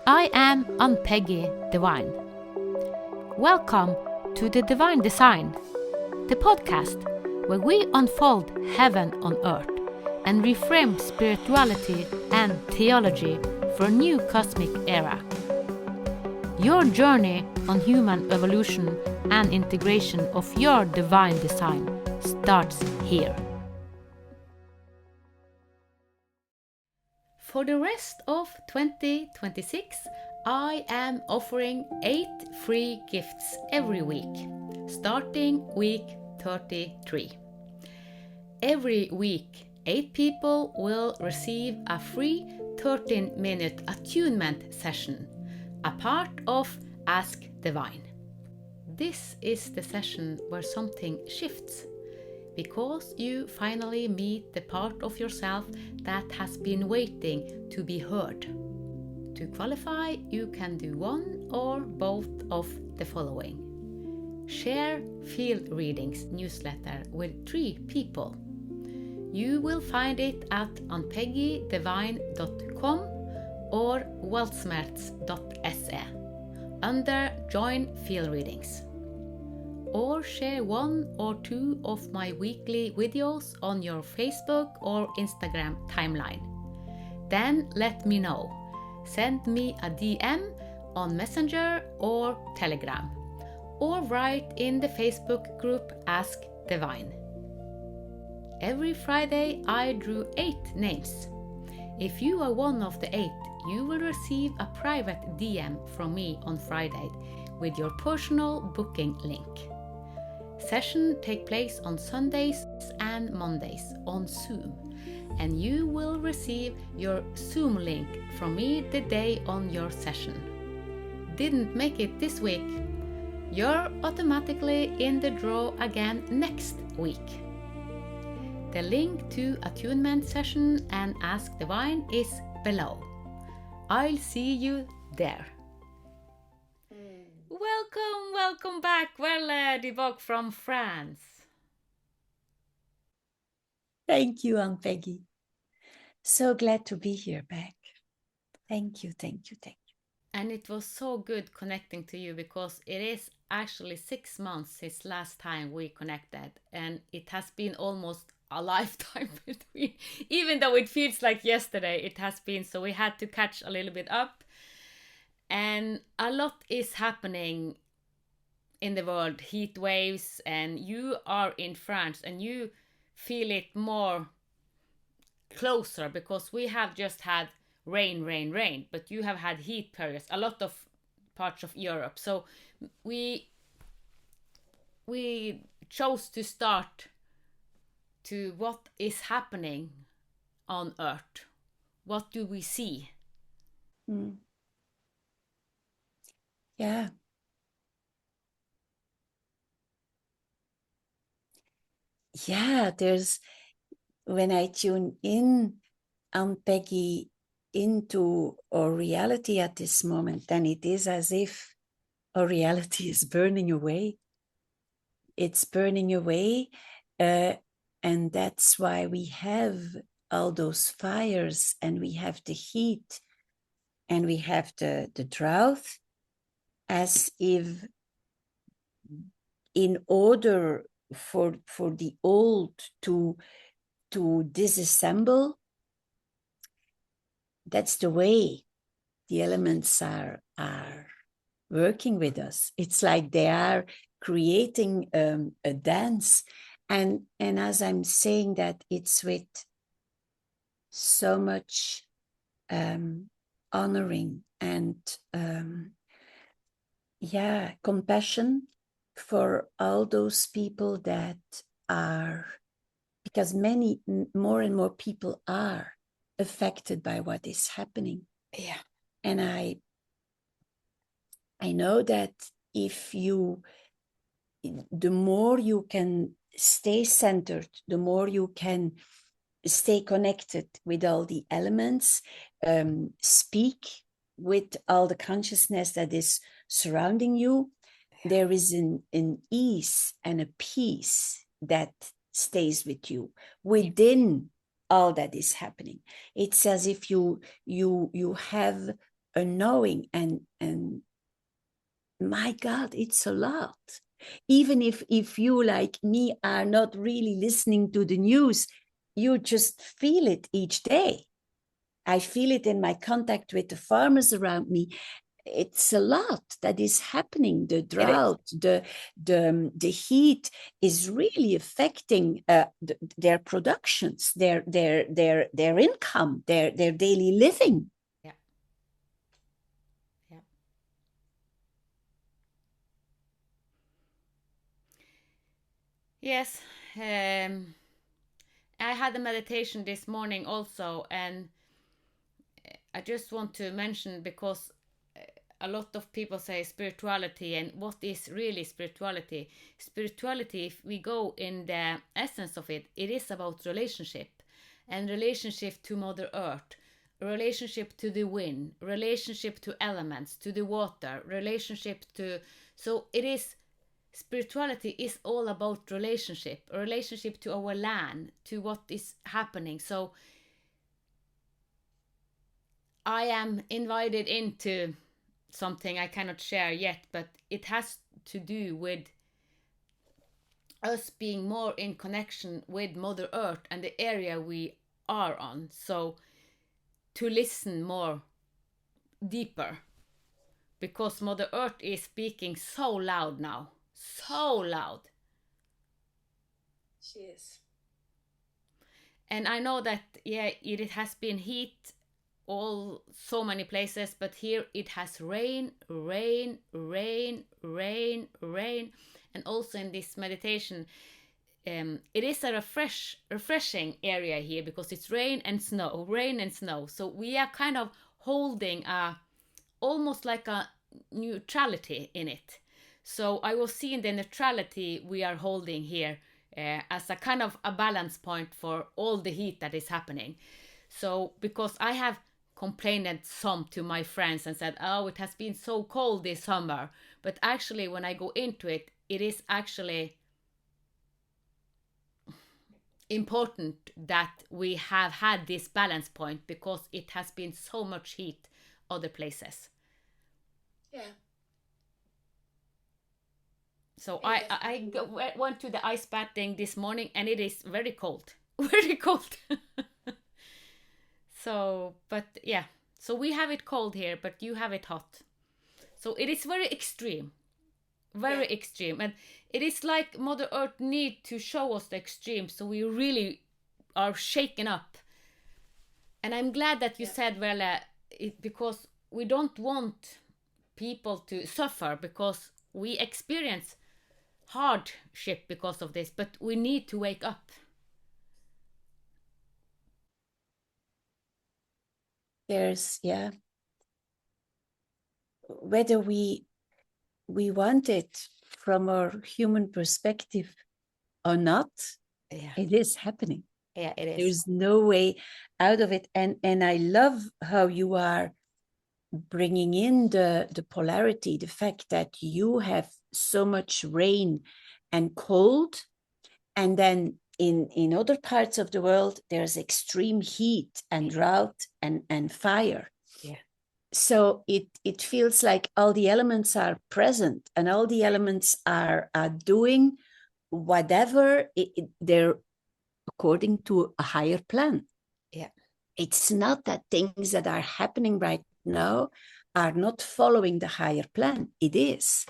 I am Ann-Peggy Divine. Welcome to the Divine Design, the podcast where we unfold heaven on earth and reframe spirituality and theology for a new cosmic era. Your journey on human evolution and integration of your divine design starts here. For the rest of 2026, I am offering 8 free gifts every week, starting week 33. Every week, 8 people will receive a free 13-minute attunement session, a part of Ask Divine. This is the session where something shifts, because you finally meet the part of yourself that has been waiting to be heard. To qualify, you can do one or both of the following. Share Field Readings newsletter with 3 people. You will find it at anpeggydivine.com or weltsmerts.se under Join Field Readings. Or share 1 or 2 of my weekly videos on your Facebook or Instagram timeline. Then let me know. Send me a DM on Messenger or Telegram, or write in the Facebook group Ask Divine. Every Friday I drew 8 names. If you are one of the 8, you will receive a private DM from me on Friday with your personal booking link. Sessions take place on Sundays and Mondays on Zoom, and you will receive your Zoom link from me the day on your session. Didn't make it this week? You're automatically in the draw again next week. The link to Attunement session and Ask Divine is below. I'll see you there. Welcome back, Veerle Divok from France. Thank you, Ann-Peggy. So glad to be here back. Thank you. And it was so good connecting to you, because it is actually 6 months since last time we connected, and it has been almost a lifetime between, even though it feels like yesterday it has been. So we had to catch a little bit up, and a lot is happening in the world, heat waves, and you are in France and you feel it more closer, because we have just had rain, but you have had heat periods, a lot of parts of Europe. So we chose to start to what is happening on Earth. What do we see? Yeah. There's, when I tune in, Ann-Peggy, into our reality at this moment, then it is as if our reality is burning away. It's burning away, and that's why we have all those fires, and we have the heat, and we have the drought, as if in order for the old to disassemble. That's the way the elements are working with us. It's like they are creating a dance, and as I'm saying that, it's with so much honoring and compassion for all those people that are, because many more and more people are affected by what is happening. Yeah. And I know that the more you can stay centered, the more you can stay connected with all the elements, speak with all the consciousness that is surrounding you, there is an ease and a peace that stays with you within all that is happening. It's as if you have knowing, and my God, it's a lot. Even if you, like me, are not really listening to the news, you just feel it each day. I feel it in my contact with the farmers around me. It's a lot that is happening. The drought, the heat is really affecting their productions, their income, their daily living. Yeah. Yeah. Yes. I had a meditation this morning also, and I just want to mention, because a lot of people say spirituality, and what is really spirituality? Spirituality, if we go in the essence of it, it is about relationship, and relationship to Mother Earth, relationship to the wind, relationship to elements, to the water, relationship to, so it is, spirituality is all about relationship, a relationship to our land, to what is happening. So I am invited into something I cannot share yet, but it has to do with us being more in connection with Mother Earth and the area we are on. So to listen more deeper, because Mother Earth is speaking so loud now, so loud. She is. And I know that, yeah, it has been heat all so many places, but here it has rain, rain, rain, rain, rain. And also in this meditation, it is a refreshing area here, because it's rain and snow, rain and snow. So we are kind of holding almost like a neutrality in it. So I was seeing the neutrality we are holding here as a kind of a balance point for all the heat that is happening. So because I have complained some to my friends and said, oh, it has been so cold this summer. But actually, when I go into it, it is actually important that we have had this balance point, because it has been so much heat other places. Yeah. So I went to the ice bathing this morning, and it is very cold, very cold. So, but yeah, so we have it cold here, but you have it hot. So it is very extreme, very extreme, and it is like Mother Earth need to show us the extreme, so we really are shaken up. And I'm glad that you said, Veerle, because we don't want people to suffer, because we experience hardship because of this, but we need to wake up. There's, whether we want it from our human perspective or not, it is happening. Yeah, it is. There's no way out of it. And I love how you are bringing in the polarity, the fact that you have so much rain and cold, and then in other parts of the world there's extreme heat and drought and fire. Yeah. So it feels like all the elements are present, and all the elements are doing whatever they're according to a higher plan. Yeah. It's not that things that are happening right now are not following the higher plan. It is.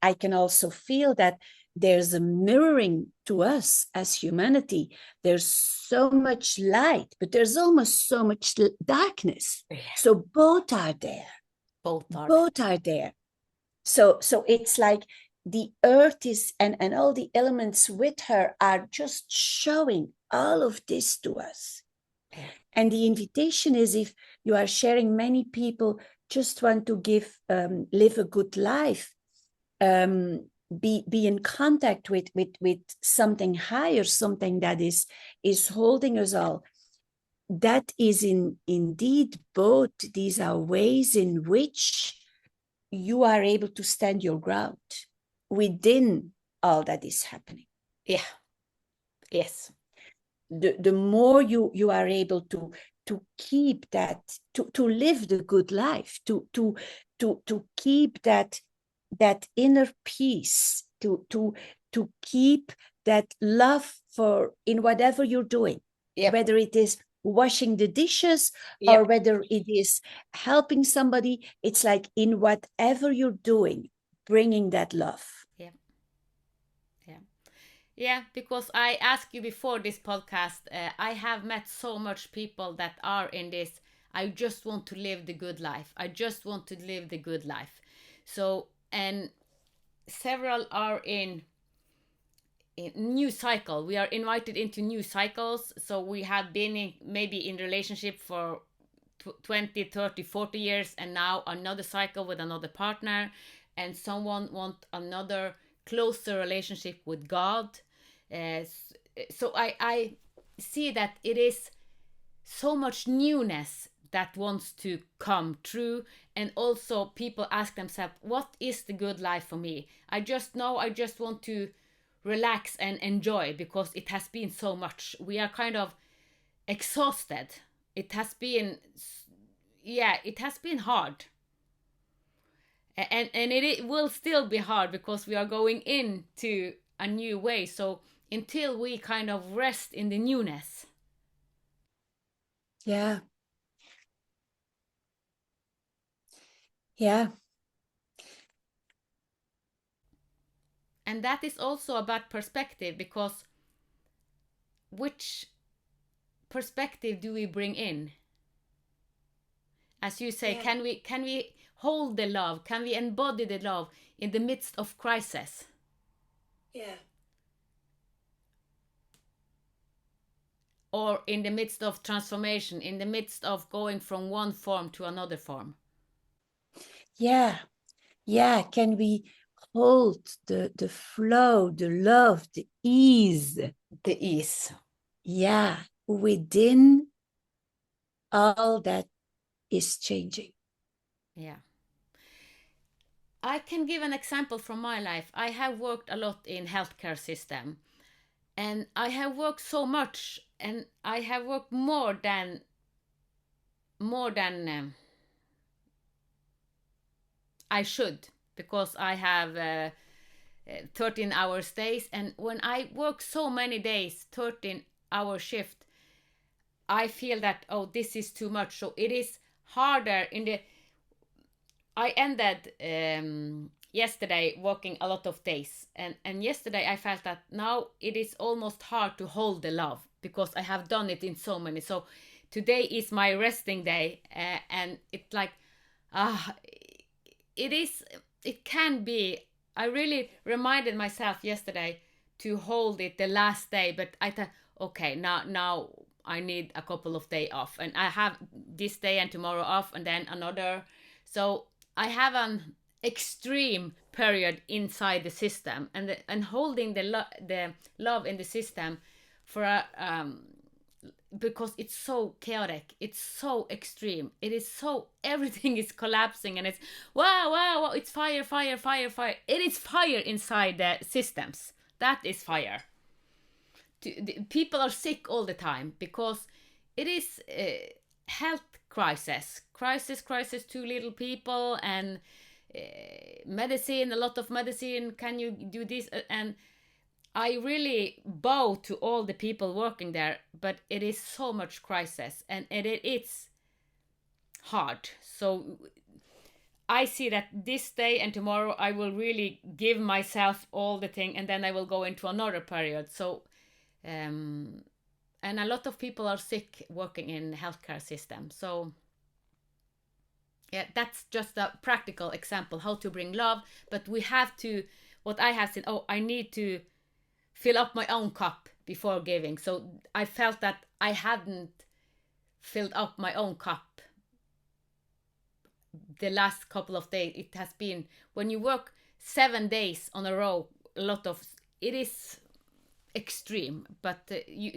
I can also feel that there's a mirroring to us as humanity. There's so much light, but there's almost so much darkness. Yeah. So both are there. Both are there. So it's like the earth is, and all the elements with her are just showing all of this to us. Yeah. And the invitation is, if you are sharing, many people just want to live a good life, be in contact with something higher, something that is holding us all. That is indeed both. These are ways in which you are able to stand your ground within all that is happening. Yeah. Yes. The more you are able to keep that, to live the good life, to keep that inner peace, to keep that love for in whatever you're doing. Yep. Whether it is washing the dishes, yep, or whether it is helping somebody, it's like in whatever you're doing, bringing that love. Yeah. Yeah, because I asked you before this podcast, I have met so much people that are in this, I just want to live the good life. I just want to live the good life. So, and several are in new cycle. We are invited into new cycles. So we have been maybe in relationship for 20, 30, 40 years, and now another cycle with another partner, and someone want another closer relationship with God. So I see that it is so much newness that wants to come true, and also people ask themselves, what is the good life for me? I just want to relax and enjoy, because it has been so much. We are kind of exhausted. It has been hard, and it will still be hard, because we are going into a new way. So until we kind of rest in the newness. Yeah. And that is also about perspective, because which perspective do we bring in? As you say, yeah, can we hold the love? Can we embody the love in the midst of crisis? Yeah. Or in the midst of transformation, in the midst of going from one form to another form? Yeah. Can we hold the flow, the love, the ease? The ease. Yeah, within all that is changing. Yeah. I can give an example from my life. I have worked a lot in healthcare system, and I have worked so much, and I have worked more than I should, because I have 13 hours days, and when I work so many days, 13-hour shift, I feel that, oh, this is too much. So it is harder I ended yesterday working a lot of days, and yesterday I felt that now it is almost hard to hold the love, because I have done it in so many. So today is my resting day, and it's like it can be. I really reminded myself yesterday to hold it the last day, but I thought, okay, now I need a couple of days off, and I have this day and tomorrow off, and then another. So I have an extreme period inside the system, and holding the love in the system for because it's so chaotic, it's so extreme, it is so, everything is collapsing, and it's wow, it's fire. It is fire inside the systems. That is fire. People are sick all the time, because it is health crisis, too little people, and medicine, a lot of medicine. Can you do this? And I really bow to all the people working there, but it is so much crisis, and it's hard. So I see that this day and tomorrow I will really give myself all the thing, and then I will go into another period. So and a lot of people are sick working in the healthcare system. So yeah, that's just a practical example how to bring love. But we have to, what I have said, I need to fill up my own cup before giving. So I felt that I hadn't filled up my own cup the last couple of days. It has been, when you work 7 days on a row, it is extreme, but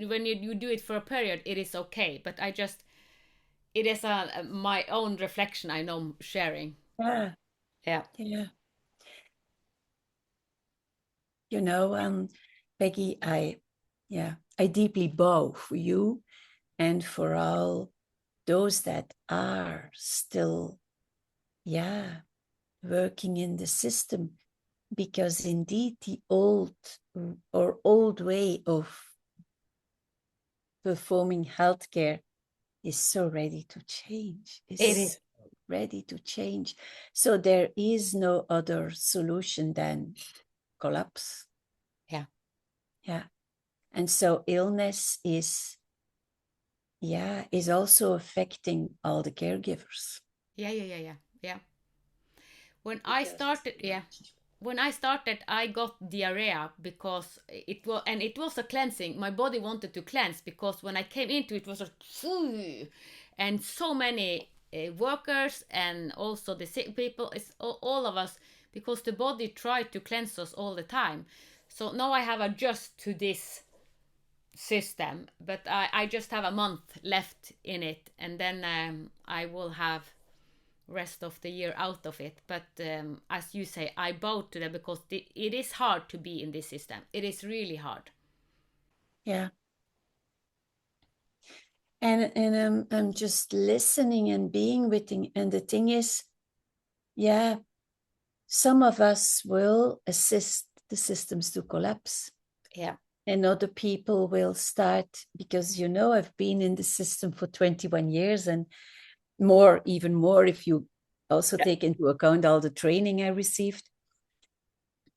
when you do it for a period, it is okay. But it is my own reflection, I know, sharing. Yeah. You know, Peggy, I deeply bow for you and for all those that are still, working in the system, because indeed the old way of performing healthcare is so ready to change. It is. Ready to change. So there is no other solution than collapse. Yeah. Yeah. And so illness is also affecting all the caregivers. Yeah. When I started, I got diarrhea because it was a cleansing. My body wanted to cleanse because when I came into it was like, and so many workers and also the sick people, it's all of us, because the body tried to cleanse us all the time. So now I have adjusted to this system, but I just have a month left in it, and then I will have rest of the year out of it. But as you say, I bow to them because it is hard to be in this system. It is really hard. Yeah. And I'm just listening and being with it. And the thing is, some of us will assist the systems to collapse. Yeah. And other people will start, because I've been in the system for 21 years and more, even more, if you also take into account all the training I received.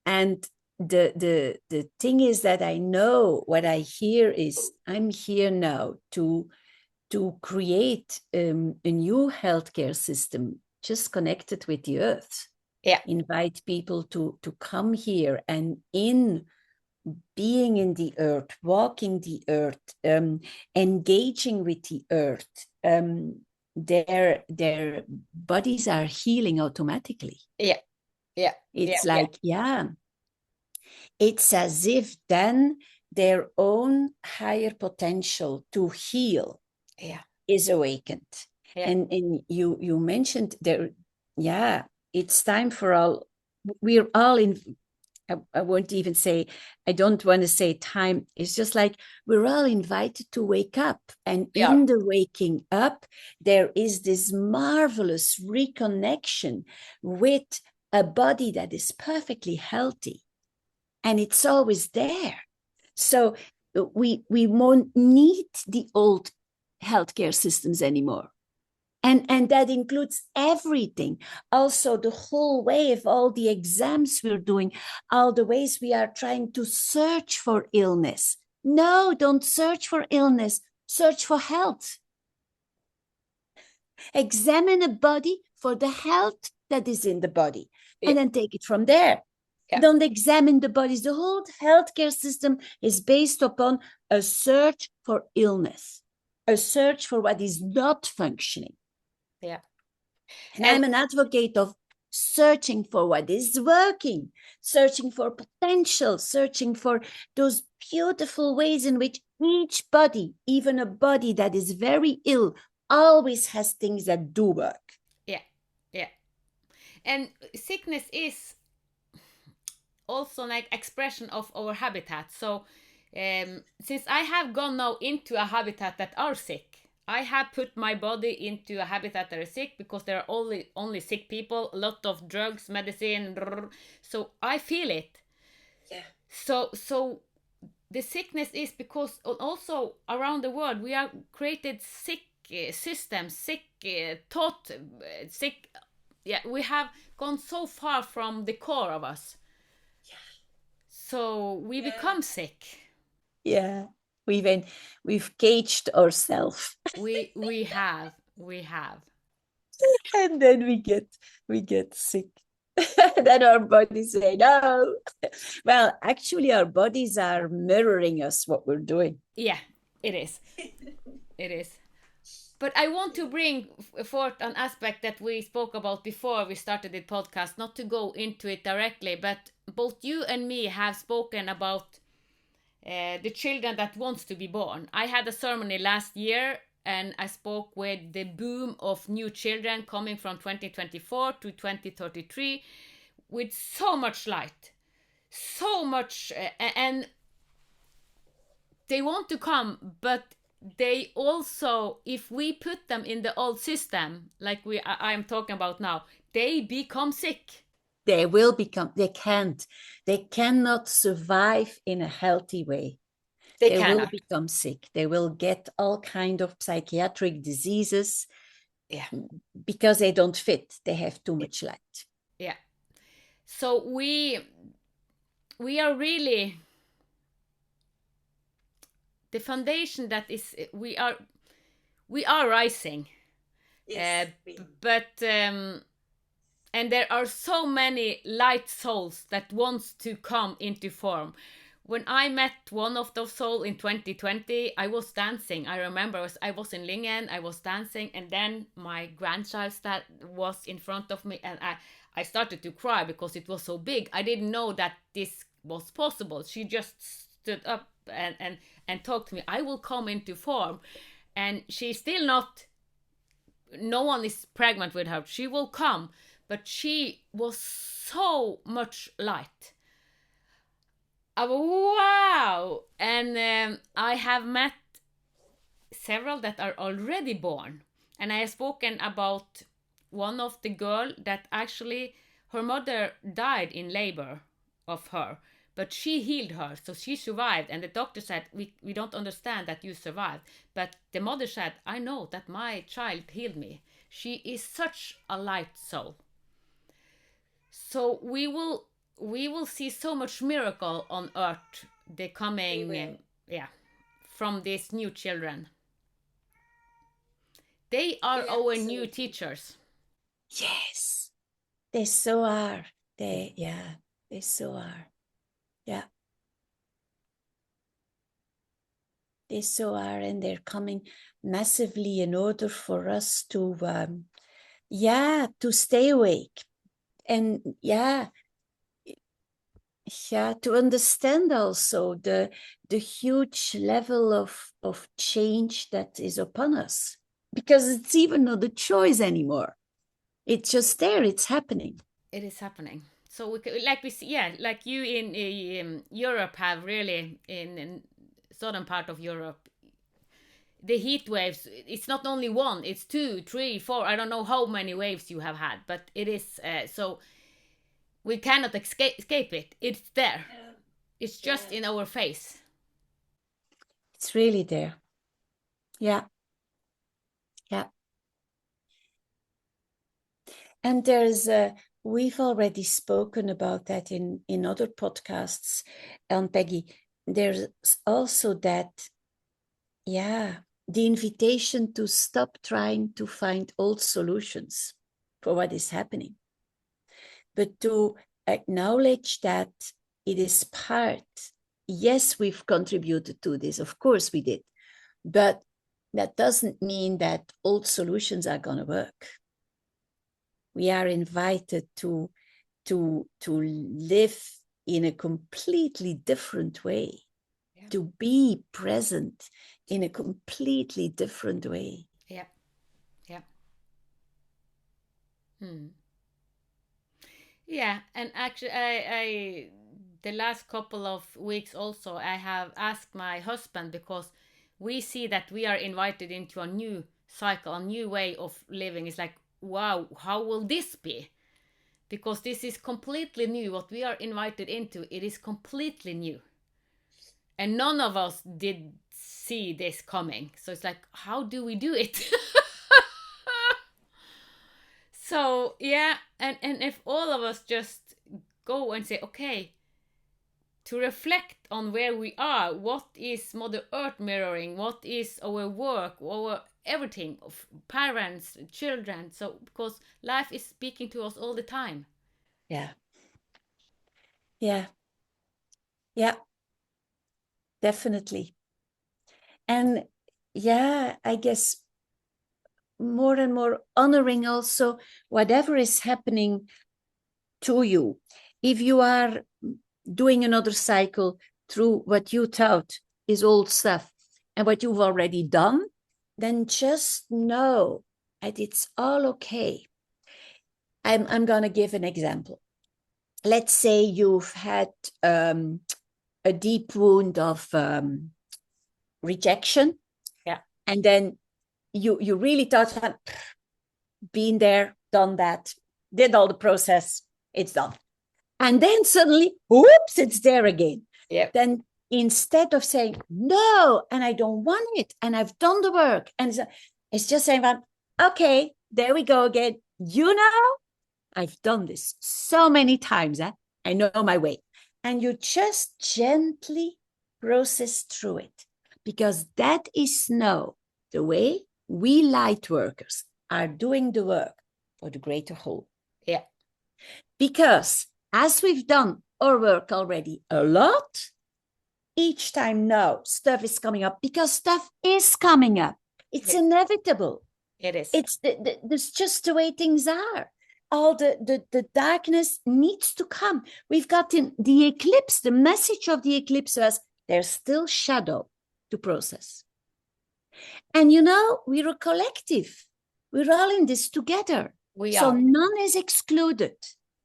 And the thing is that I know what I hear is I'm here now to create a new healthcare system just connected with the earth. Yeah. Invite people to come here, and in being in the earth, walking the earth, engaging with the earth, their bodies are healing automatically. Yeah. It's it's as if then their own higher potential to heal is awakened. And you mentioned there, it's time for all, we're all in, I won't even say, I don't want to say time. It's just like we're all invited to wake up. And in the waking up, there is this marvelous reconnection with a body that is perfectly healthy. And it's always there. So we won't need the old healthcare systems anymore. And that includes everything. Also, the whole way of all the exams we're doing, all the ways we are trying to search for illness. No, don't search for illness. Search for health. Examine a body for the health that is in the body, and then take it from there. Don't examine the bodies. The whole healthcare system is based upon a search for illness, a search for what is not functioning. And I'm an advocate of searching for what is working, searching for potential, searching for those beautiful ways in which each body, even a body that is very ill, always has things that do work. Yeah. And sickness is also like expression of our habitat. So since I have gone now into a habitat that are sick, I have put my body into a habitat that is sick because there are only sick people, a lot of drugs, medicine, so I feel it. So the sickness is because also around the world we are created sick systems, sick thought, sick. We have gone so far from the core of us. So we become sick. We've caged ourselves. We have. And then we get sick. Then our bodies say no. Well, actually, our bodies are mirroring us what we're doing. Yeah, it is. It is. But I want to bring forth an aspect that we spoke about before we started the podcast, not to go into it directly, but both you and me have spoken about the children that wants to be born. I had a ceremony last year and I spoke with the boom of new children coming from 2024 to 2033 with so much light, so much, and they want to come, but they also, if we put them in the old system, like I'm talking about now, they become sick. They cannot survive in a healthy way. They will become sick. They will get all kind of psychiatric diseases. Yeah. Because they don't fit. They have too much light. Yeah. So we are really the foundation that is, we are rising. Yes, but and there are so many light souls that wants to come into form. When I met one of those souls in 2020, I was dancing. I remember I was in Lingen, I was dancing, and then my grandchild was in front of me, and I started to cry because it was so big. I didn't know that this was possible. She just stood up and talked to me. I will come into form. And she's still not, no one is pregnant with her. She will come, but she was so much light. Wow! And I have met several that are already born. And I have spoken about one of the girl that actually, her mother died in labor of her. But she healed her, so she survived. And the doctor said, we don't understand that you survived. But the mother said, I know that my child healed me. She is such a light soul. So we will see so much miracle on earth the coming, from these new children. They are our new teachers. Yes, they so are. They so are. Yeah. They so are, and they're coming massively in order for us to, to stay awake. And to understand also the huge level of change that is upon us. Because it's even not a choice anymore. It's just there, it's happening. It is happening. So we see, like you in Europe have really, in southern part of Europe, the heat waves, it's not only one, it's 2, 3, 4, I don't know how many waves you have had, but it is, so we cannot escape it. It's there. It's just in our face. It's really there. Yeah. Yeah. And there's we've already spoken about that in other podcasts, Ann-Peggy. There's also that, the invitation to stop trying to find old solutions for what is happening, but to acknowledge that it is part. Yes, we've contributed to this, of course we did, but that doesn't mean that old solutions are going to work. We are invited to live in a completely different way, to be present in a completely different way. Yeah. Yeah, and actually, I the last couple of weeks also, I have asked my husband, because we see that we are invited into a new cycle, a new way of living. It's like, wow, how will this be? Because this is completely new. What we are invited into, it is completely new. And none of us did see this coming. So it's like, how do we do it? So, and if all of us just go and say, okay, to reflect on where we are, what is Mother Earth mirroring, what is our work, our everything, of parents, children, so because life is speaking to us all the time. Definitely. And I guess more and more honoring also whatever is happening to you. If you are doing another cycle through what you thought is old stuff and what you've already done, then just know that it's all okay. I'm going to give an example. Let's say you've had a deep wound of rejection. Yeah. And then you really thought, been there, done that, did all the process, it's done. And then suddenly, whoops, it's there again. Yep. Then instead of saying, no, and I don't want it, and I've done the work, and it's just saying, okay, there we go again. You know, I've done this so many times. I know my way. And you just gently process through it, because that is now the way we light workers are doing the work for the greater whole. Yeah. Because as we've done our work already a lot, each time now stuff is coming up, because stuff is coming up. It's inevitable. It is. It's just the way things are. All the darkness needs to come. We've got the eclipse. The message of the eclipse was there's still shadow to process. And you know, we're a collective. We're all in this together. So none is excluded.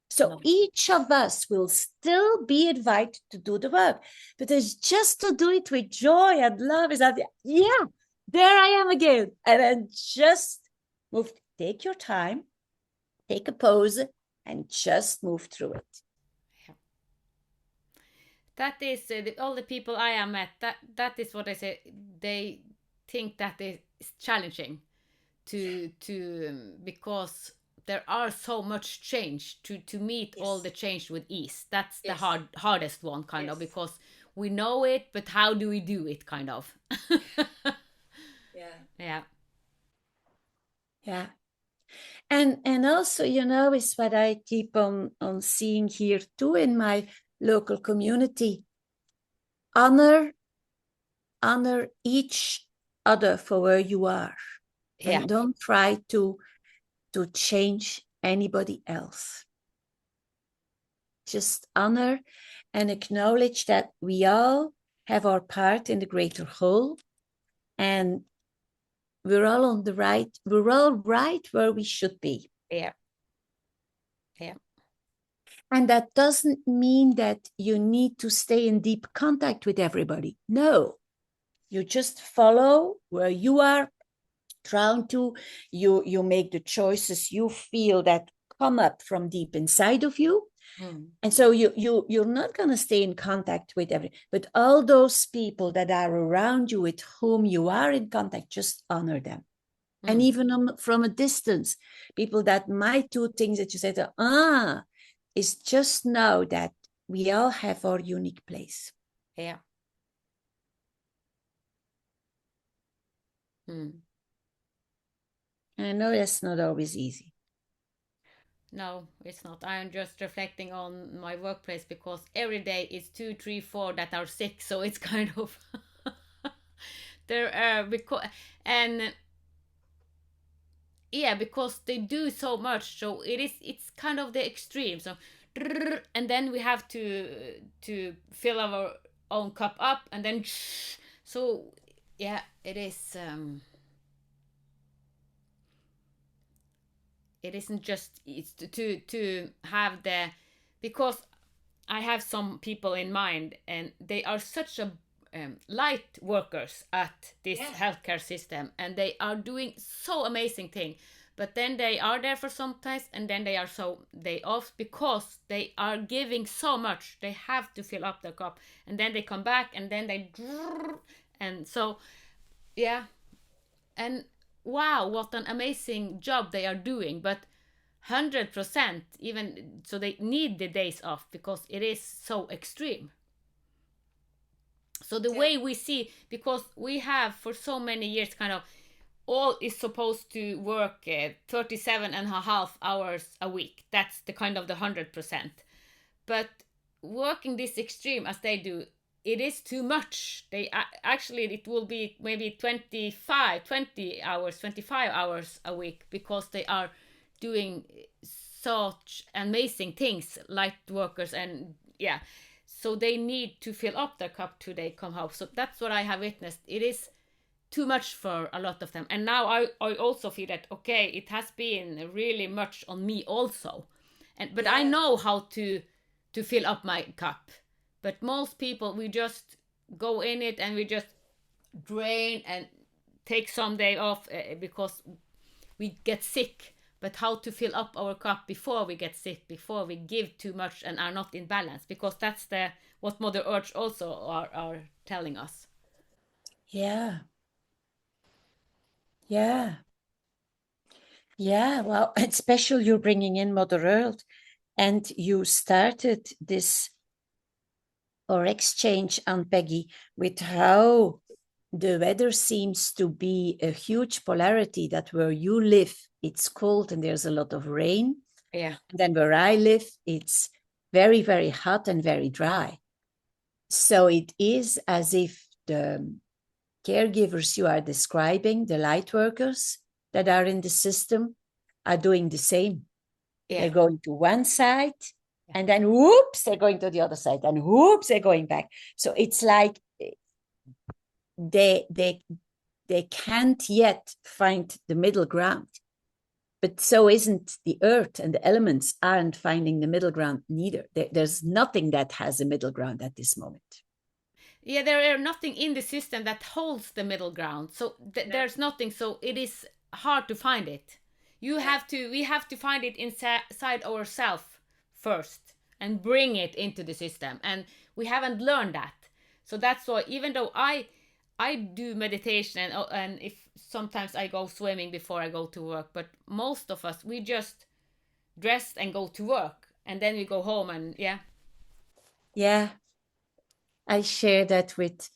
So each of us will still be invited to do the work. But it's just to do it with joy and love. Is that, yeah, there I am again. And then just move, take your time, take a pause, and just move through it. Yeah. That is all the people I am met. That is what I say. They think that is challenging to because there are so much change to meet all the change with ease. That's the hardest one, kind of, because we know it, but how do we do it, kind of? Yeah. And also, you know, is what I keep on seeing here too in my local community. Honor each other for where you are. Yeah. And don't try to change anybody else. Just honor and acknowledge that we all have our part in the greater whole, and we're all right where we should be. Yeah. And that doesn't mean that you need to stay in deep contact with everybody. No, you just follow where you are drawn to. You make the choices you feel that come up from deep inside of you. And so you're not going to stay in contact with everyone, but all those people that are around you with whom you are in contact, just honor them. And even from a distance, people that might do things that you say, it's just know that we all have our unique place. Yeah. I know that's not always easy. No, it's not. I'm just reflecting on my workplace, because every day is 2, 3, 4 that are sick. So it's kind of because they do so much. So it's kind of the extreme. So and then we have to fill our own cup up, and then so yeah, it is. It isn't just to have because I have some people in mind, and they are such a light workers at this healthcare system, and they are doing so amazing thing, but then they are there for some time, and then they off, because they are giving so much. They have to fill up their cup, and then they come back, and then they and so and wow, what an amazing job they are doing. But 100%, even so, they need the days off, because it is so extreme. So the way we see, because we have for so many years kind of all is supposed to work 37 and a half hours a week. That's the kind of the 100%. But working this extreme as they do, it is too much. They actually, it will be maybe 20 hours, 25 hours a week, because they are doing such amazing things, light workers, and so they need to fill up their cup till they come home. So that's what I have witnessed. It is too much for a lot of them. And now I also feel that, okay, it has been really much on me also. But I know how to fill up my cup. But most people, we just go in it and we just drain and take some day off because we get sick, but how to fill up our cup before we get sick, before we give too much and are not in balance, because that's the what Mother Earth also are telling us. Yeah. Yeah. Yeah. Well, it's special you're bringing in Mother Earth, and you started this or exchange, Ann-Peggy, with how the weather seems to be a huge polarity, that where you live, it's cold and there's a lot of rain. Yeah. And then where I live, it's very, very hot and very dry. So it is as if the caregivers you are describing, the light workers that are in the system, are doing the same. Yeah. They're going to one side, and then whoops, they're going to the other side, and whoops, they're going back. So it's like they can't yet find the middle ground. But so isn't the earth, and the elements aren't finding the middle ground neither. There's nothing that has a middle ground at this moment. Yeah, there are nothing in the system that holds the middle ground. So there's nothing. So it is hard to find it. We have to find it inside ourselves first and bring it into the system. And we haven't learned that. So that's why, even though I do meditation and if sometimes I go swimming before I go to work, but most of us, we just dress and go to work, and then we go home and yeah. Yeah. I share that with,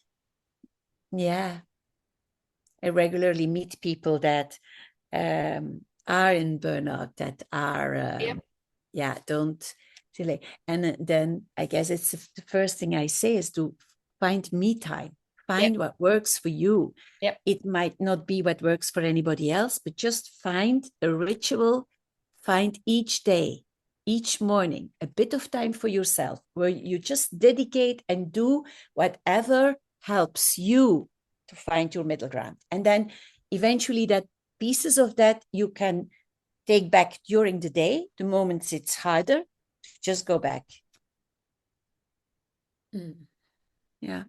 I regularly meet people that are in burnout, that are, don't delay. And then I guess it's the first thing I say is to find me time, find what works for you. It might not be what works for anybody else, but just find a ritual, find each day, each morning, a bit of time for yourself where you just dedicate and do whatever helps you to find your middle ground. And then eventually that pieces of that you can take back during the day. The moments it's harder, just go back. Yeah.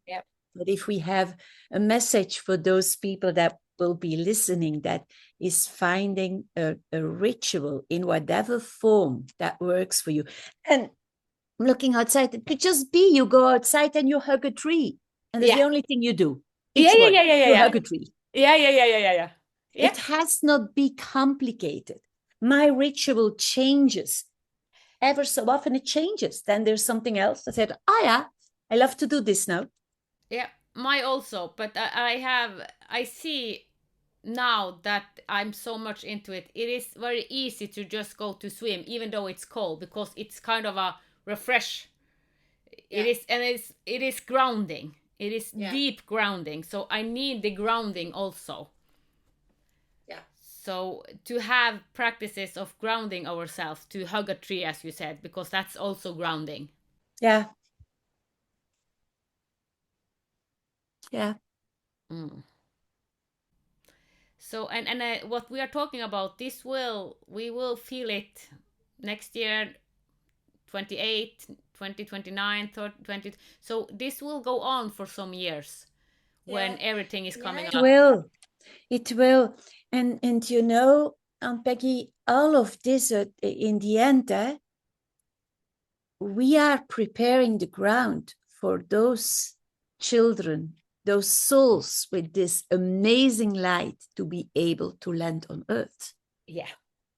But if we have a message for those people that will be listening, that is finding a ritual in whatever form that works for you. And I'm looking outside, it could just be you go outside and you hug a tree. And that's the only thing you do. Each morning, you hug a tree. Yeah. It has not be complicated. My ritual changes. Ever so often it changes. Then there's something else. I said, I love to do this now. Yeah, my also, but I see now that I'm so much into it. It is very easy to just go to swim, even though it's cold, because it's kind of a refresh. It is, and it is grounding. It is deep grounding. So I need the grounding also. So to have practices of grounding ourselves, to hug a tree, as you said, because that's also grounding. Yeah. So and what we are talking about, we will feel it next year, 28, 2029, 20. So this will go on for some years when everything is coming up. It will. And you know, Ann-Peggy, all of this in the end, we are preparing the ground for those children, those souls with this amazing light to be able to land on Earth. Yeah.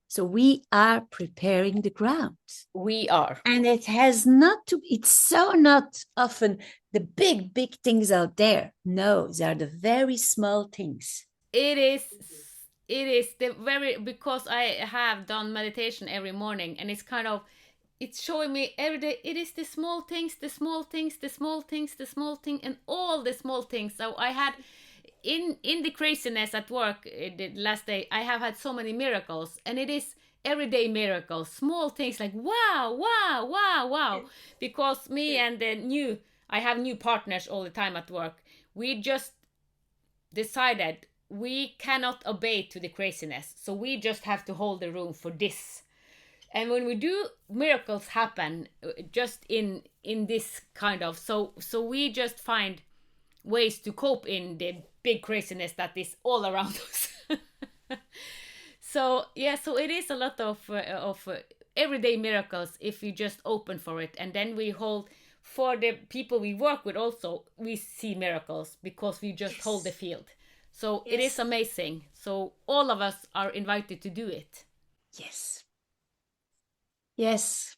So we are preparing the ground. We are. And it has not to, it's so not often the big, big things out there. No, they are the very small things. It is the very, because I have done meditation every morning, and it's kind of, it's showing me every day, it is the small things, the small things, the small things, the small thing, and all the small things. So I had, in the craziness at work the last day, I have had so many miracles, and it is everyday miracles, small things like wow. Because me and I have new partners all the time at work. We just decided we cannot obey to the craziness, so we just have to hold the room for this. And when we do, miracles happen just in this kind of, so we just find ways to cope in the big craziness that is all around us. So yeah, so it is a lot of everyday miracles if we just open for it, and then we hold for the people we work with. Also, we see miracles because we just hold the field. So it is amazing. So all of us are invited to do it. Yes. Yes.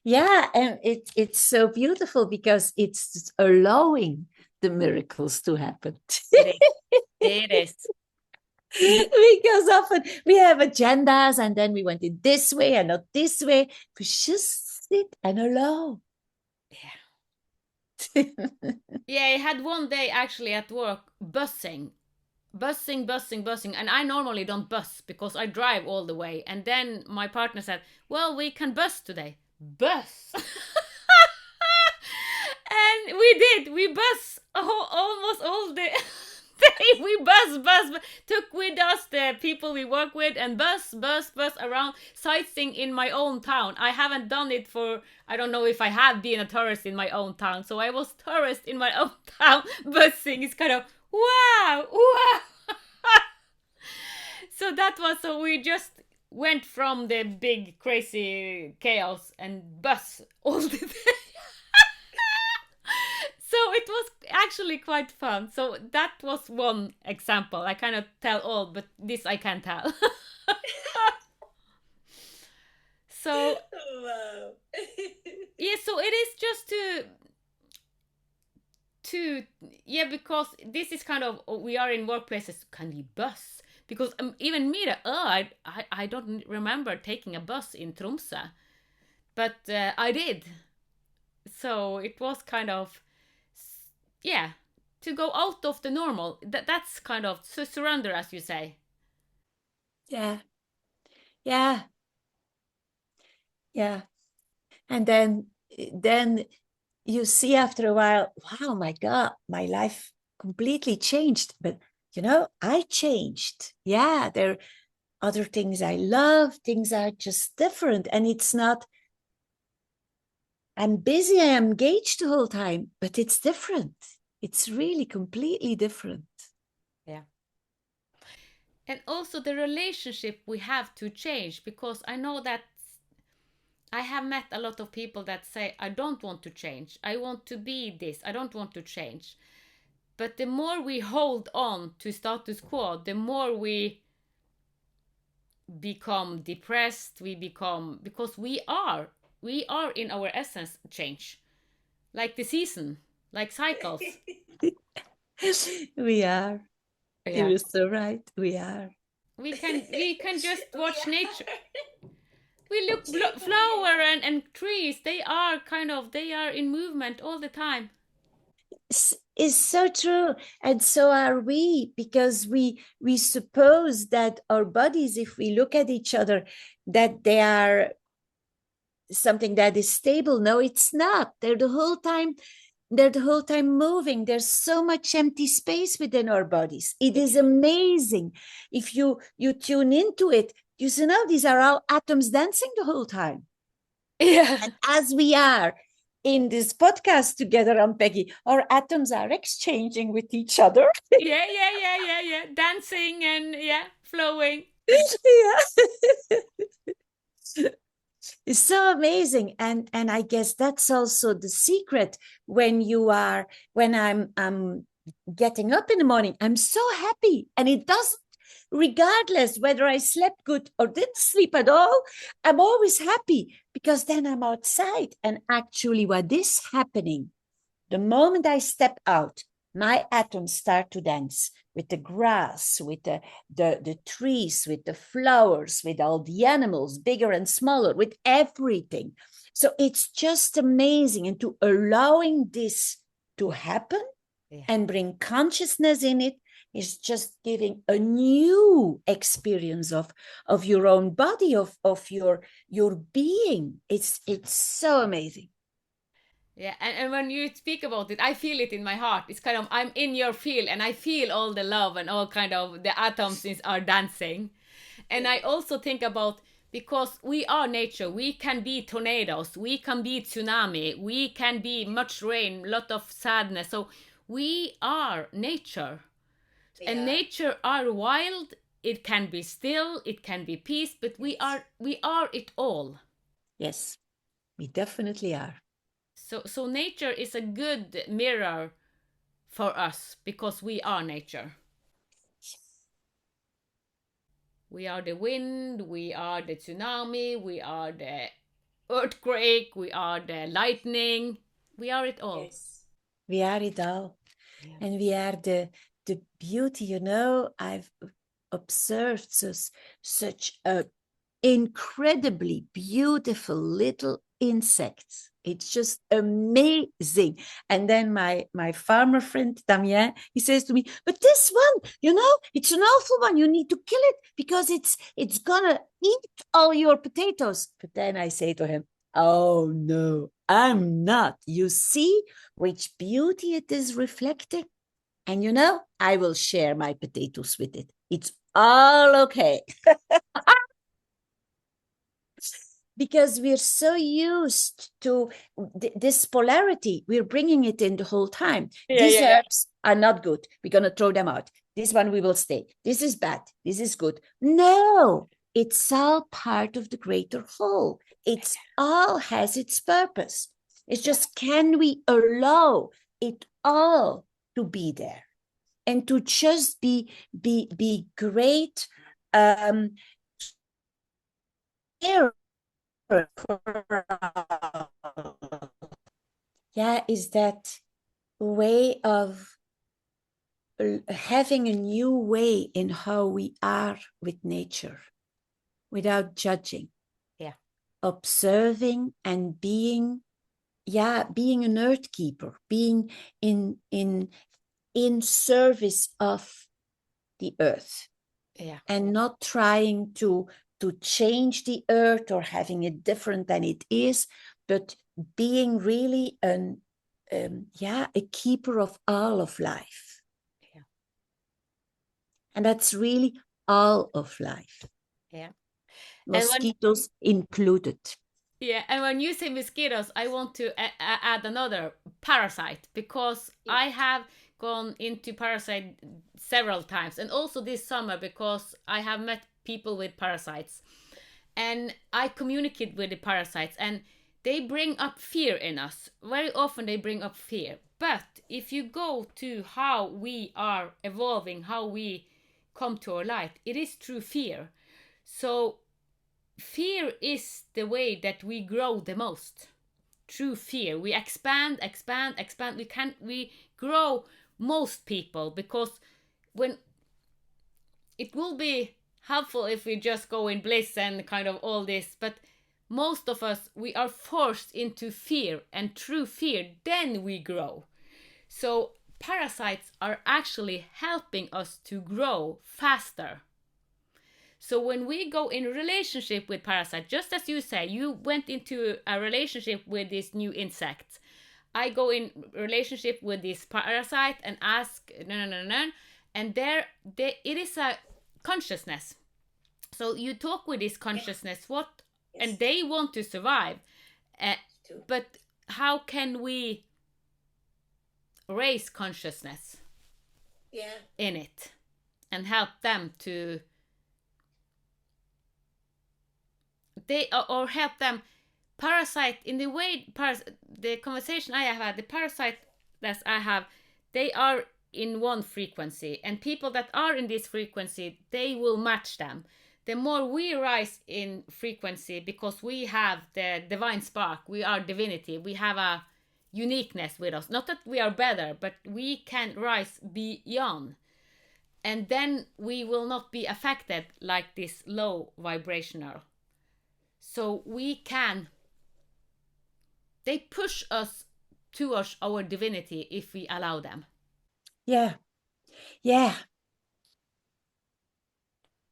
Yeah, and it's so beautiful because it's allowing the miracles to happen. It is. It is. Because often we have agendas and then we want it this way and not this way. We just sit and allow. Yeah. Yeah, I had one day actually at work bussing, and I normally don't bus because I drive all the way. And then my partner said, well, we can bus today. Bus. And we did. We bus almost all the day. We bus, took with us the people we work with and bus around, sightseeing in my own town. I haven't done it for, I don't know if I have been a tourist in my own town. So I was tourist in my own town busing. It's kind of, wow. So that was, so we just went from the big crazy chaos and bus all the day. So it was actually quite fun. So that was one example. I cannot tell all, but this I can tell. So Wow. yeah, so it is just to yeah, because this is kind of, we are in workplaces. Can we bus? Because even me, I don't remember taking a bus in Tromsø, but I did. So it was kind of, yeah, to go out of the normal. That's kind of surrender, as you say. Yeah. Yeah. Yeah. And then you see after a while, wow, my God, my life completely changed. But I changed. Yeah, there are other things I love, things are just different. And it's not, I'm busy, I am engaged the whole time, but it's different. It's really completely different. Yeah. And also the relationship we have to change, because I know that I have met a lot of people that say, I don't want to change. I want to be this. I don't want to change. But the more we hold on to status quo, the more we become depressed. We become, because we are in our essence change. Like the season, like cycles. We are. Yeah. You're so right. We are. We can just watch nature. We look flower and trees. They are in movement all the time. Is so true, and so are we, because we suppose that our bodies, if we look at each other, that they are something that is stable. No, it's not. They're the whole time moving. There's so much empty space within our bodies. It is amazing. If you tune into it, you see, no, these are all atoms dancing the whole time. Yeah. And as we are in this podcast together, Ann-Peggy, our atoms are exchanging with each other. Yeah. Dancing and flowing. Yeah. It's so amazing. And I guess that's also the secret when I'm getting up in the morning, I'm so happy. And it doesn't, regardless whether I slept good or didn't sleep at all, I'm always happy because then I'm outside. And actually what is happening, the moment I step out, my atoms start to dance with the grass, with the trees, with the flowers, with all the animals, bigger and smaller, with everything. So it's just amazing. And to allowing this to happen and bring consciousness in it is just giving a new experience of your own body, of your being. It's so amazing. Yeah, and when you speak about it, I feel it in my heart. It's kind of, I'm in your field and I feel all the love and all kind of the atoms are dancing. And I also think about, because we are nature, we can be tornadoes, we can be tsunami, we can be much rain, lot of sadness. So we are nature. And nature are wild. It can be still, it can be peace, but we are it all. Yes, we definitely are. So nature is a good mirror for us because we are nature. We are the wind, we are the tsunami, we are the earthquake, we are the lightning. We are it all. Yes. We are it all. Yeah. And we are the beauty, you know. I've observed such a incredibly beautiful little insects. It's just amazing. And then my farmer friend Damien, he says to me, but this one, you know, it's an awful one. You need to kill it because it's gonna eat all your potatoes. But then I say to him, oh no, I'm not. You see which beauty it is reflecting? And you know, I will share my potatoes with it. It's all okay. Because we're so used to this polarity, we're bringing it in the whole time. These herbs are not good. We're going to throw them out. This one we will stay. This is bad. This is good. No, it's all part of the greater whole. It's all has its purpose. It's just, can we allow it all to be there and to just be great yeah, is that way of having a new way in how we are with nature without judging. Yeah. Observing and being an earth keeper, being in service of the earth. Yeah. And not trying to change the earth or having it different than it is, but being really a keeper of all of life. Yeah. And that's really all of life. Yeah. Mosquitoes included. Yeah, and when you say mosquitoes, I want to add another parasite, because I have gone into parasite several times, and also this summer because I have met people with parasites, and I communicate with the parasites, and they bring up fear in us. Very often they bring up fear. But if you go to how we are evolving, how we come to our light, it is through fear. So fear is the way that we grow the most. Through fear we expand. We grow most people, because when it will be helpful if we just go in bliss and kind of all this, but most of us, we are forced into fear, and through fear then we grow. So parasites are actually helping us to grow faster. So when we go in relationship with parasite, just as you say, you went into a relationship with this new insect. I go in relationship with this parasite and ask, no. And it is a consciousness. So you talk with this consciousness, and they want to survive. But how can we raise consciousness in it and help them to... or help them parasite in the way the conversation I have had, the parasite that I have, they are in one frequency, and people that are in this frequency, they will match them. The more we rise in frequency, because we have the divine spark, we are divinity, we have a uniqueness with us, not that we are better, but we can rise beyond, and then we will not be affected like this low vibrational. So they push us towards our divinity if we allow them. Yeah,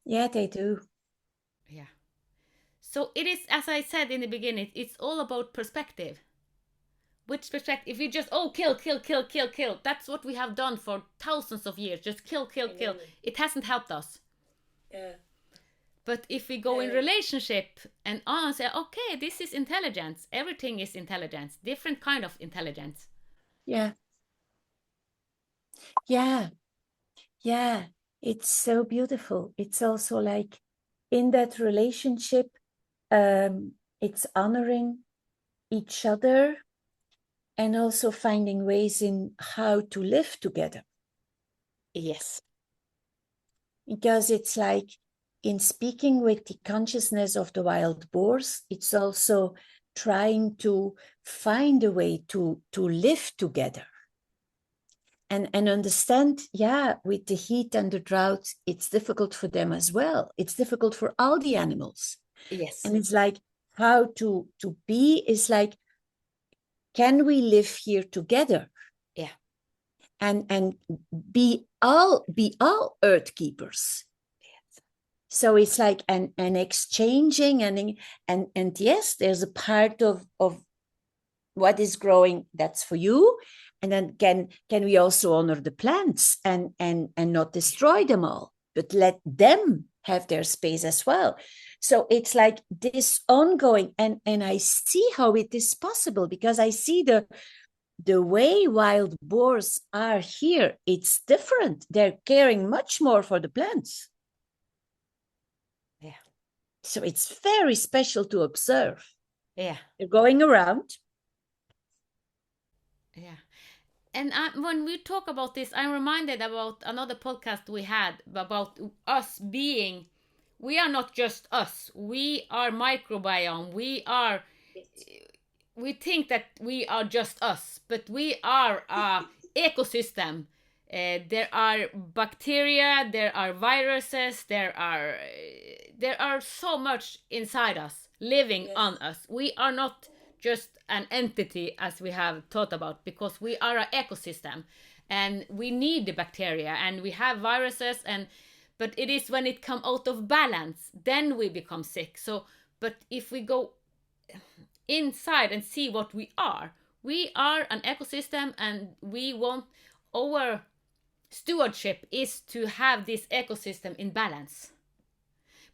they do. Yeah. So it is, as I said in the beginning, it's all about perspective. Which perspective? If we just, kill. That's what we have done for thousands of years. Just kill. It hasn't helped us. Yeah. But if we go in relationship and say, okay, this is intelligence. Everything is intelligence. Different kind of intelligence. Yeah. Yeah, it's so beautiful. It's also like in that relationship, it's honoring each other and also finding ways in how to live together. Yes. Because it's like in speaking with the consciousness of the wild boars, it's also trying to find a way to live together. And understand, yeah, with the heat and the drought, it's difficult for them as well. It's difficult for all the animals. Yes. And it's like how to be is like, can we live here together? Yeah. And be all earth keepers. Yes. So it's like an exchanging and yes, there's a part of what is growing that's for you, and then can we also honor the plants and not destroy them all, but let them have their space as well. So it's like this ongoing, and I see how it is possible because I see the way wild boars are here. It's different. They're caring much more for the plants. Yeah. So it's very special to observe. Yeah. They're going around. Yeah. And when we talk about this, I'm reminded about another podcast we had about us being, we are not just us. We are microbiome. We think that we are just us, but we are a ecosystem. There are bacteria, there are viruses, there are so much inside us, living Yes. on us. We are not just an entity as we have thought about, because we are an ecosystem, and we need the bacteria, and we have viruses, and but it is when it come out of balance, then we become sick. So, but if we go inside and see what we are an ecosystem, and we want our stewardship is to have this ecosystem in balance.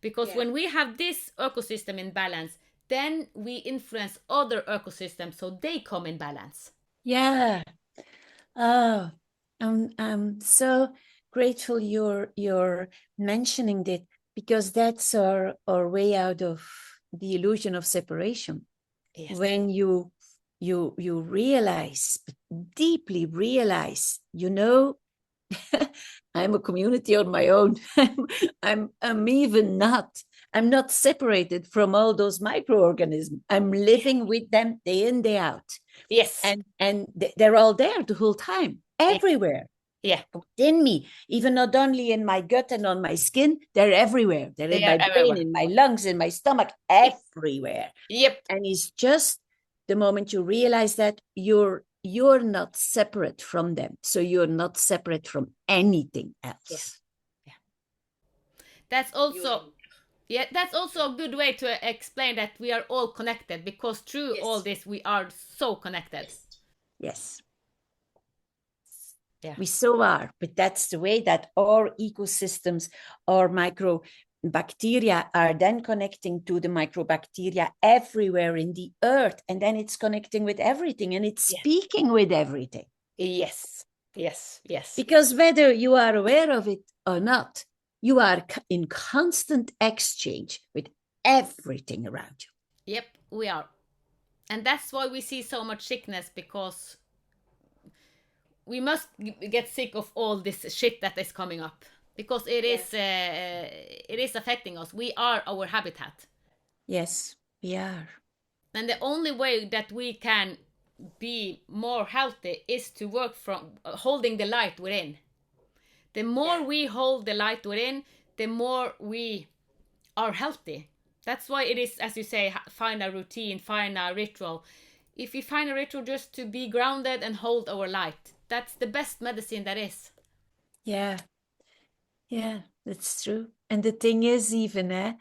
Because when we have this ecosystem in balance, then we influence other ecosystems so they come in balance. Yeah. Oh, I'm so grateful you're mentioning that, because that's our way out of the illusion of separation. Yes. When you realize, deeply realize, I'm a community on my own. I'm even not. I'm not separated from all those microorganisms. I'm living with them day in, day out. Yes. And they're all there the whole time, everywhere. Yeah. Within me, even not only in my gut and on my skin, they're everywhere. They're in my brain, in my lungs, in my stomach, everywhere. Yep. And it's just the moment you realize that you're not separate from them. So you're not separate from anything else. Yeah. That's also that's also a good way to explain that we are all connected, because through all this we are so connected. Yes. Yeah. We so are, but that's the way that our ecosystems, our microbacteria are then connecting to the microbacteria everywhere in the earth. And then it's connecting with everything, and it's speaking with everything. Yes. Yes. Yes. Because whether you are aware of it or not, you are in constant exchange with everything around you. Yep, we are. And that's why we see so much sickness, because we must get sick of all this shit that is coming up, because it is affecting us. We are our habitat. Yes, we are. And the only way that we can be more healthy is to work from holding the light within. The more we hold the light within, the more we are healthy. That's why it is, as you say, find a routine, find a ritual. If we find a ritual just to be grounded and hold our light, that's the best medicine that is. Yeah, that's true. And the thing is, even,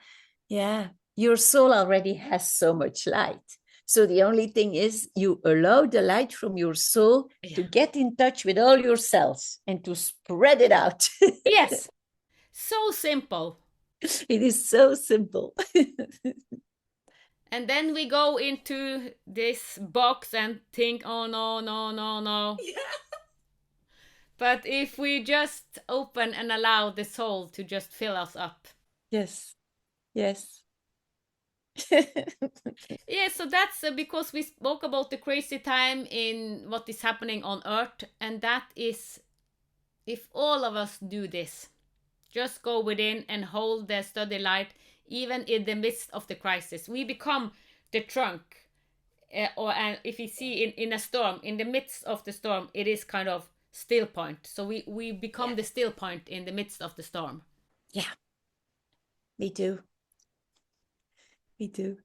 your soul already has so much light. So the only thing is, you allow the light from your soul to get in touch with all your cells and to spread it out. Yes. So simple. It is so simple. And then we go into this box and think, oh no, no, no, no. But if we just open and allow the soul to just fill us up. Yes. Yes. Yeah, so that's because we spoke about the crazy time in what is happening on Earth. And that is, if all of us do this, just go within and hold the steady light, even in the midst of the crisis. We become the trunk. And if you see in a storm, in the midst of the storm, it is kind of still point. So we become the still point in the midst of the storm. Yeah, me too. Me too.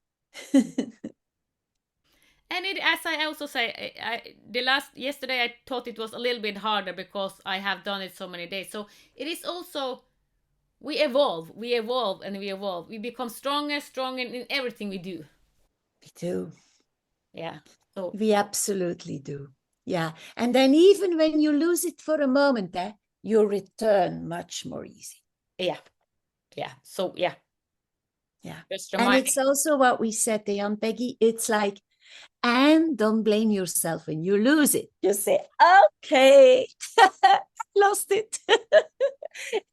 And it, as I also say, yesterday I thought it was a little bit harder because I have done it so many days. So it is also, we evolve, and we evolve. We become stronger in everything we do. Me too. Yeah. So we absolutely do. Yeah. And then even when you lose it for a moment, you return much more easy. Yeah. Yeah. So yeah. Yeah. Just And it's also what we said, Ann-Peggy. It's like, and don't blame yourself when you lose it. Just say, okay, lost it.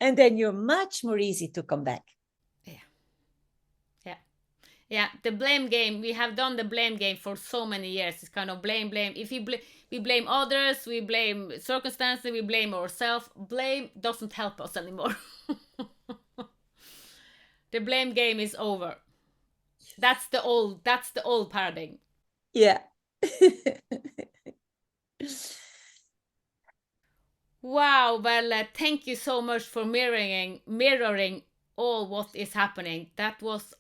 And then you're much more easy to come back. Yeah, the blame game. We have done the blame game for so many years. It's kind of blame. If we blame others, we blame circumstances, we blame ourselves. Blame doesn't help us anymore. The blame game is over. That's the old paradigm. Yeah. Wow, Veerle, thank you so much for mirroring all what is happening.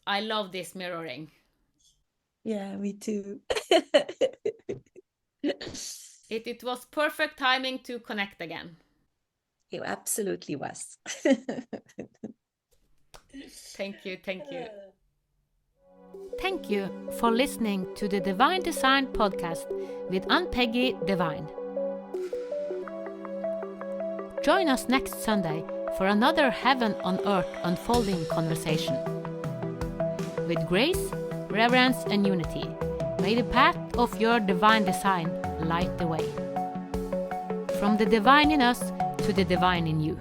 I love this mirroring. Yeah, me too. It was perfect timing to connect again. It absolutely was. Thank you. Thank you for listening to the Divine Design podcast with Ann-Peggy Divine. Join us next Sunday for another Heaven on Earth unfolding conversation. With grace, reverence, and unity, may the path of your divine design light the way. From the divine in us to the divine in you.